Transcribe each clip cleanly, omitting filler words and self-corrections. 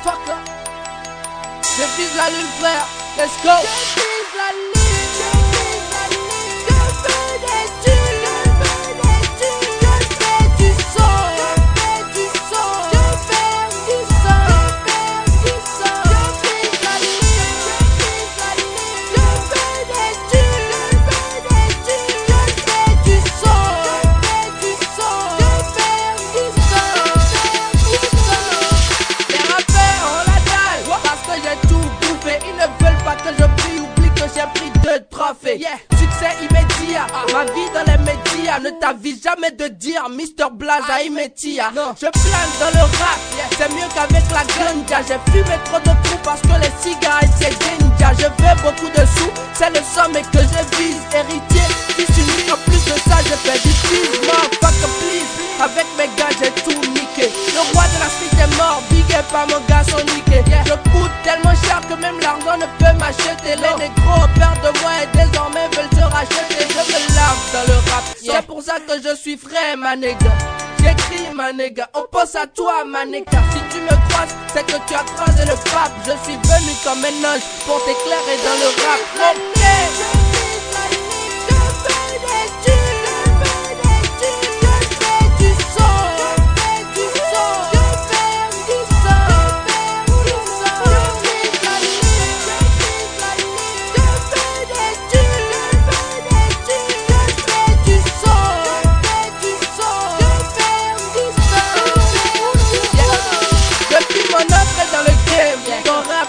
motherfucker. Je vise la lune, frère. Let's go. Je vise la lune, je vise la lune. Je veux des thunes, je veux des thunes. Je fais du son, je fais du son. Je fais du son, je fais du son. Je vise la lune, je vise la lune. Je veux des thunes, je veux des thunes. Je fais du son, je fais du son. Je fais du son, je fais du son. Les rappeurs ont la dalle parce que j'ai tout bouffé. Ils ne veulent pas que je brille, oublie que j'ai pris 2 trophées. Succès immédiat, ma vie dans les médias. Ne t'avise jamais de dire Mr. Blaza Imetia. Je plane dans le rap, c'est mieux qu'avec la ganja. J'ai fumé trop de trous parce que les cigarettes c'est ninja. Je veux beaucoup de sous, c'est le sommet que je vise. Héritier, fils unique, en plus de ça je fais du fils. Motherfucker please, avec mes gars j'ai tout niqué. Le roi de la street est mort, big up à mon garçon niqué. Je coûte tellement cher que même l'argent ne peut m'acheter. Les négros ont peur de moi et désormais veulent se racheter. Je me lave dans le rap, c'est pour ça que je suis frais ma nigga. J'écris ma nigga, on pense à toi ma nigga. Si tu me croises, c'est que tu as croisé le pape. Je suis venu comme un ange pour t'éclairer dans le rap.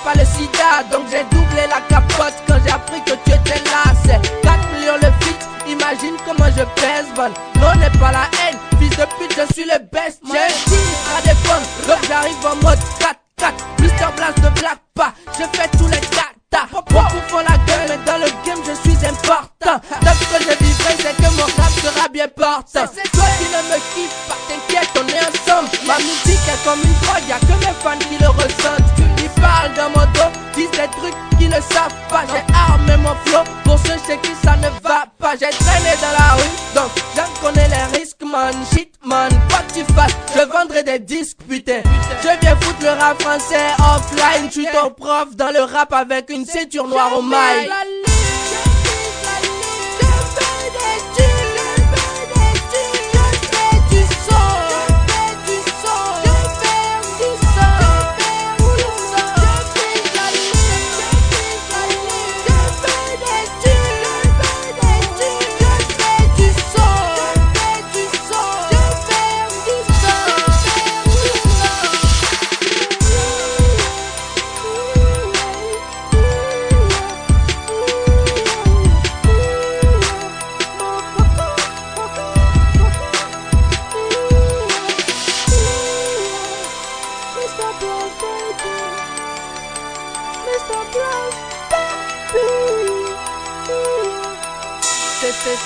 Pas le sida, donc j'ai doublé la capote quand j'ai appris que tu étais là. C'est 4 millions le fixe, imagine comment je pèse, bon. Non, n'est pas la haine, fils de pute, je suis le best. J'ai un team à défendre, donc j'arrive en mode 4-4. Mr. Blast ne blague pas, je fais tous les tatas. Beaucoup font la gueule, mais dans le game je suis important. Donc ce que je vivrai, c'est que mon rap sera bien portant. Toi qui ne me kiffes pas, t'inquiète, on est ensemble. Ma musique est comme une drogue, y'a que mes fans qui le ressentent. Ils parlent dans mon dos, disent des trucs qu'ils ne savent pas. J'ai armé mon flow pour ceux chez qui ça ne va pas. J'ai traîné dans la rue, donc j'en connais les risques, man. Shit, man, quoi que tu fasses, je vendrai des disques, putain. Je viens foutre le rap français offline. Je suis ton prof dans le rap avec une ceinture noire au mail.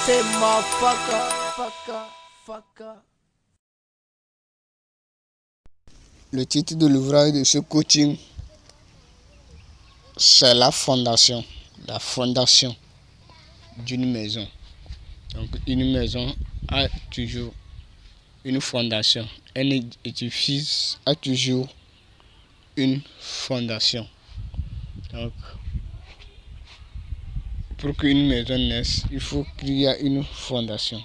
C'est motherfucker, fucker. Le titre de l'ouvrage de ce coaching, c'est la fondation d'une maison. Donc une maison a toujours une fondation. Un édifice a toujours une fondation. Donc pour qu'une maison naisse, il faut qu'il y ait une fondation.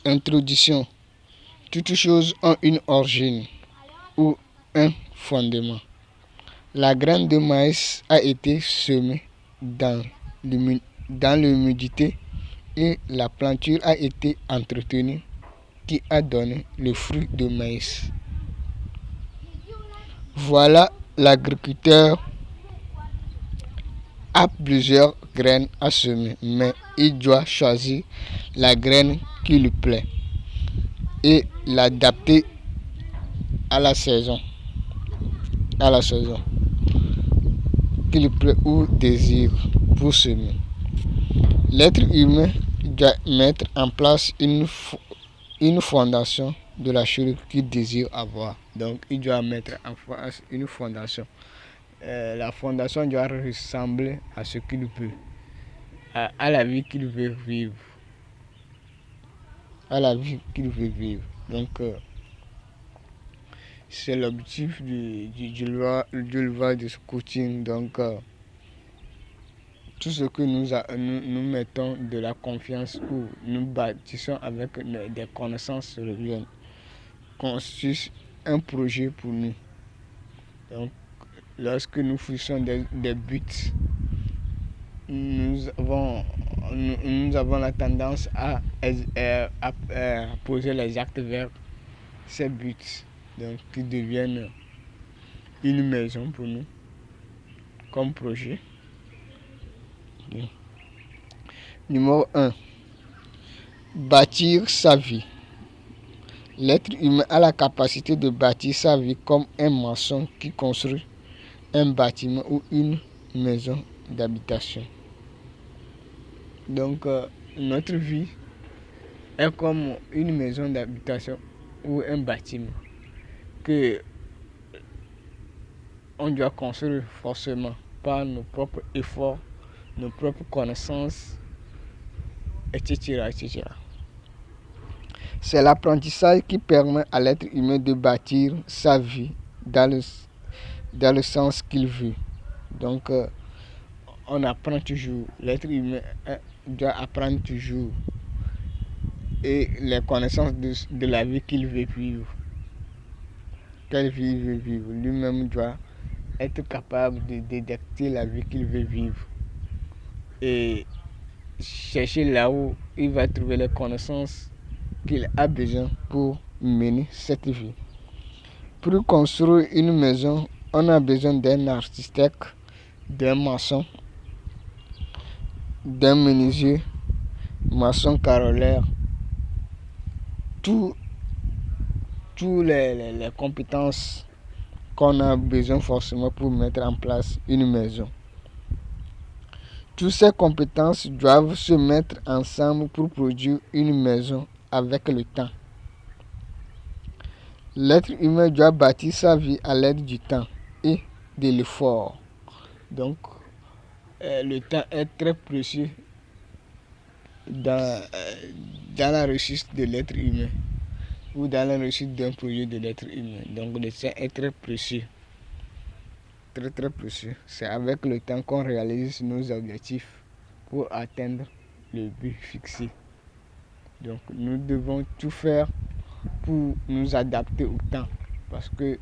Introduction. Toutes choses ont une origine ou un fondement. La graine de maïs a été semée dans l'humidité et la planture a été entretenue qui a donné le fruit de maïs. Voilà, l'agriculteur a plusieurs graines à semer, mais il doit choisir la graine qui lui plaît et l'adapter à la saison qui lui plaît ou désire pour semer. L'être humain doit mettre en place une fondation de la chose qu'il désire avoir. Donc il doit mettre en place une fondation. La fondation doit ressembler à ce qu'il veut, à la vie qu'il veut vivre. Donc, C'est l'objectif du loi de scouting. Donc, tout ce que nous mettons de la confiance ou nous bâtissons avec des connaissances reviennent constitue un projet pour nous. Donc, lorsque nous fixons des buts, nous avons la tendance à poser les actes vers ces buts, donc qui deviennent une maison pour nous comme projet. Numéro 1. Bâtir sa vie. L'être humain a la capacité de bâtir sa vie comme un maçon qui construit un bâtiment ou une maison d'habitation. Donc, notre vie est comme une maison d'habitation ou un bâtiment que on doit construire forcément par nos propres efforts, nos propres connaissances, etc. etc. C'est l'apprentissage qui permet à l'être humain de bâtir sa vie dans le sens qu'il veut. Donc, on apprend toujours. L'être humain doit apprendre toujours. Et les connaissances de la vie qu'il veut vivre. Quelle vie il veut vivre. Lui-même doit être capable de détecter la vie qu'il veut vivre. Et chercher là où il va trouver les connaissances qu'il a besoin pour mener cette vie. Pour construire une maison, on a besoin d'un architecte, d'un maçon, d'un menuisier, maçon carreleur, toutes les compétences qu'on a besoin forcément pour mettre en place une maison. Toutes ces compétences doivent se mettre ensemble pour produire une maison avec le temps. L'être humain doit bâtir sa vie à l'aide du temps et de l'effort. Donc, le temps est très précieux dans la réussite de l'être humain ou dans la réussite d'un projet de l'être humain. Donc, le temps est très précieux. Très très précieux. C'est avec le temps qu'on réalise nos objectifs pour atteindre le but fixé. Donc, nous devons tout faire pour nous adapter au temps, parce que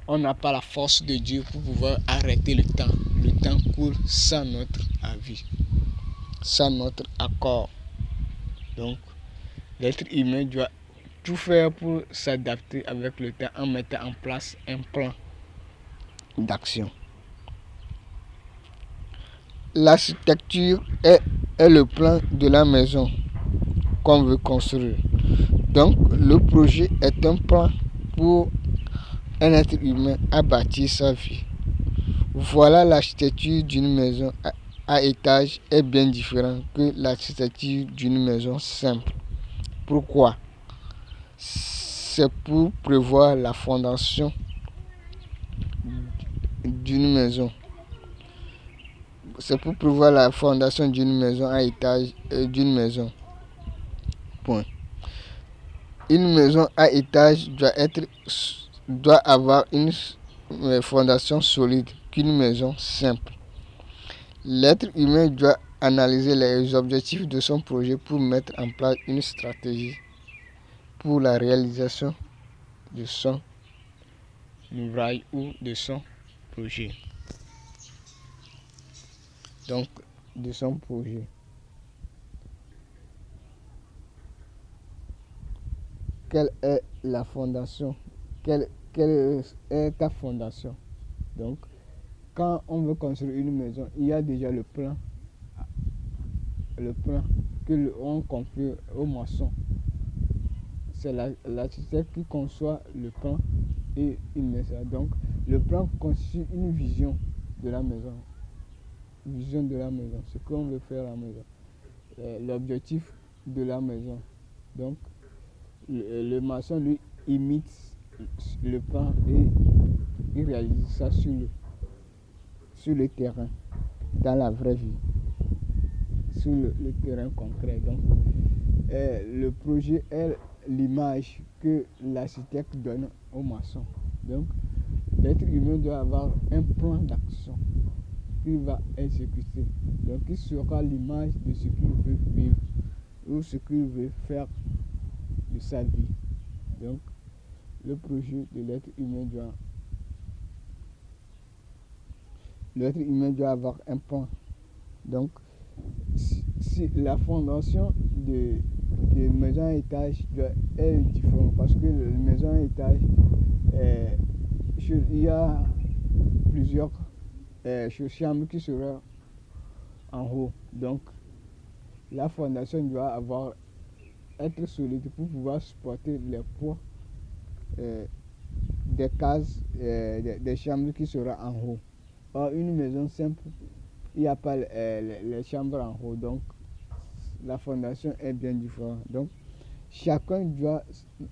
on n'a pas la force de Dieu pour pouvoir arrêter le temps. Le temps court sans notre avis, sans notre accord. Donc, l'être humain doit tout faire pour s'adapter avec le temps en mettant en place un plan d'action. L'architecture est le plan de la maison qu'on veut construire. Donc, le projet est un plan pour un être humain à bâtir sa vie. Voilà, l'architecture d'une maison à étage est bien différente que l'architecture d'une maison simple. Pourquoi? C'est pour prévoir la fondation d'une maison. C'est pour prévoir la fondation d'une maison à étage et d'une maison. Point. Une maison à étage doit avoir une fondation solide qu'une maison simple. L'être humain doit analyser les objectifs de son projet pour mettre en place une stratégie pour la réalisation de son ouvrage ou de son projet. Donc, de son projet. Quelle est la fondation? Quelle est ta fondation? Donc, quand on veut construire une maison, il y a déjà le plan que on confie au maçon. C'est l'architecte qui conçoit le plan et il met ça. Donc, le plan constitue une vision de la maison. Vision de la maison, ce qu'on veut faire à la maison. L'objectif de la maison. Donc, le maçon lui imite le plan et il réalise ça sur le terrain, dans la vraie vie, sur le terrain concret. Donc, le projet est l'image que l'architecte donne au maçon. Donc, l'être humain doit avoir un plan d'action qu'il va exécuter. Donc, il sera l'image de ce qu'il veut vivre ou ce qu'il veut faire de sa vie. Donc, le projet de l'être humain doit avoir un plan. Donc, si la fondation de maison à étage est différente, parce que la maison à étage, il y a plusieurs chambres qui seront en haut. Donc, la fondation doit être solide pour pouvoir supporter les poids des cases, des chambres qui seront en haut. Or, une maison simple, il n'y a pas les chambres en haut, donc la fondation est bien différente. Donc, chacun doit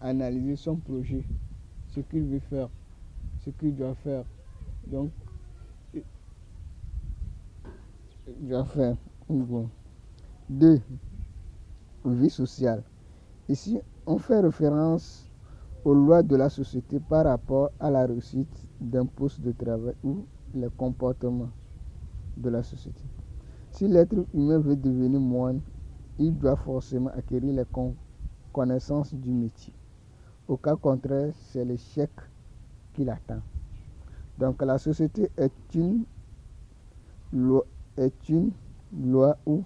analyser son projet, ce qu'il veut faire, ce qu'il doit faire. Donc, il doit faire. Bon. 2. Vie sociale. Ici, on fait référence aux lois de la société par rapport à la réussite d'un poste de travail ou les comportements de la société. Si l'être humain veut devenir moine, il doit forcément acquérir les connaissances du métier. Au cas contraire, c'est l'échec qui l'attend. Donc la société est une loi ou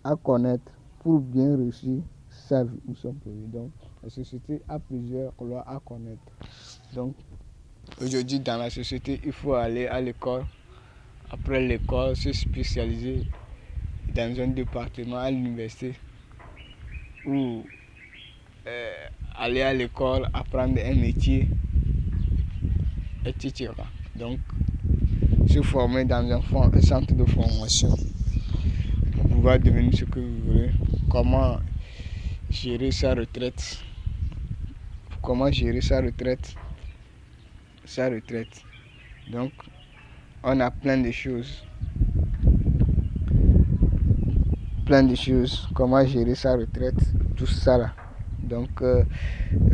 à connaître pour bien réussir sa vie ou son projet. Donc la société a plusieurs lois à connaître. Donc aujourd'hui dans la société, il faut aller à l'école. Après l'école, se spécialiser dans un département à l'université ou aller à l'école, apprendre un métier, etc. Donc, se former dans un centre de formation pour pouvoir devenir ce que vous voulez. Comment gérer sa retraite. Donc, on a plein de choses. Comment gérer sa retraite, tout ça là. Donc,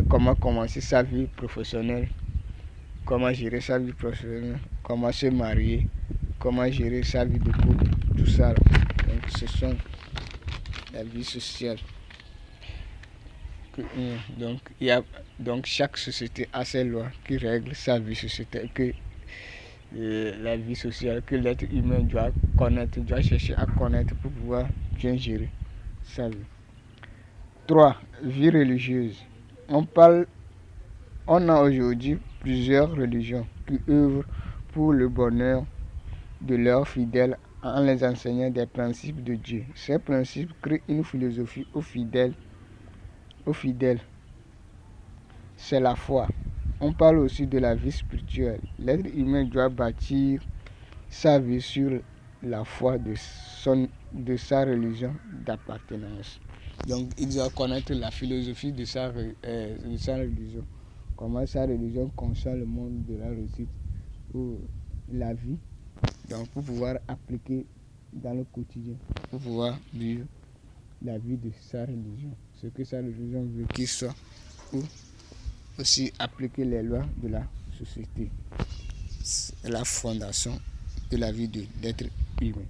comment commencer sa vie professionnelle, comment gérer sa vie professionnelle, comment se marier, comment gérer sa vie de couple, tout ça là. Donc, ce sont la vie sociale. Donc, chaque société a ses lois qui règlent sa vie sociétale, la vie sociale que l'être humain doit chercher à connaître pour pouvoir bien gérer sa vie. 3. Vie religieuse. On a aujourd'hui plusieurs religions qui œuvrent pour le bonheur de leurs fidèles en les enseignant des principes de Dieu. Ces principes créent une philosophie aux fidèles. C'est la foi. On parle aussi de la vie spirituelle. L'être humain doit bâtir sa vie sur la foi de sa religion d'appartenance. Donc, il doit connaître la philosophie de sa religion. Comment sa religion concerne le monde de la réussite ou la vie. Donc, pour pouvoir appliquer dans le quotidien, pour pouvoir vivre la vie de sa religion. Ce que sa religion veut qu'il soit. Ou aussi appliquer les lois de la société. C'est la fondation de la vie d'être humain.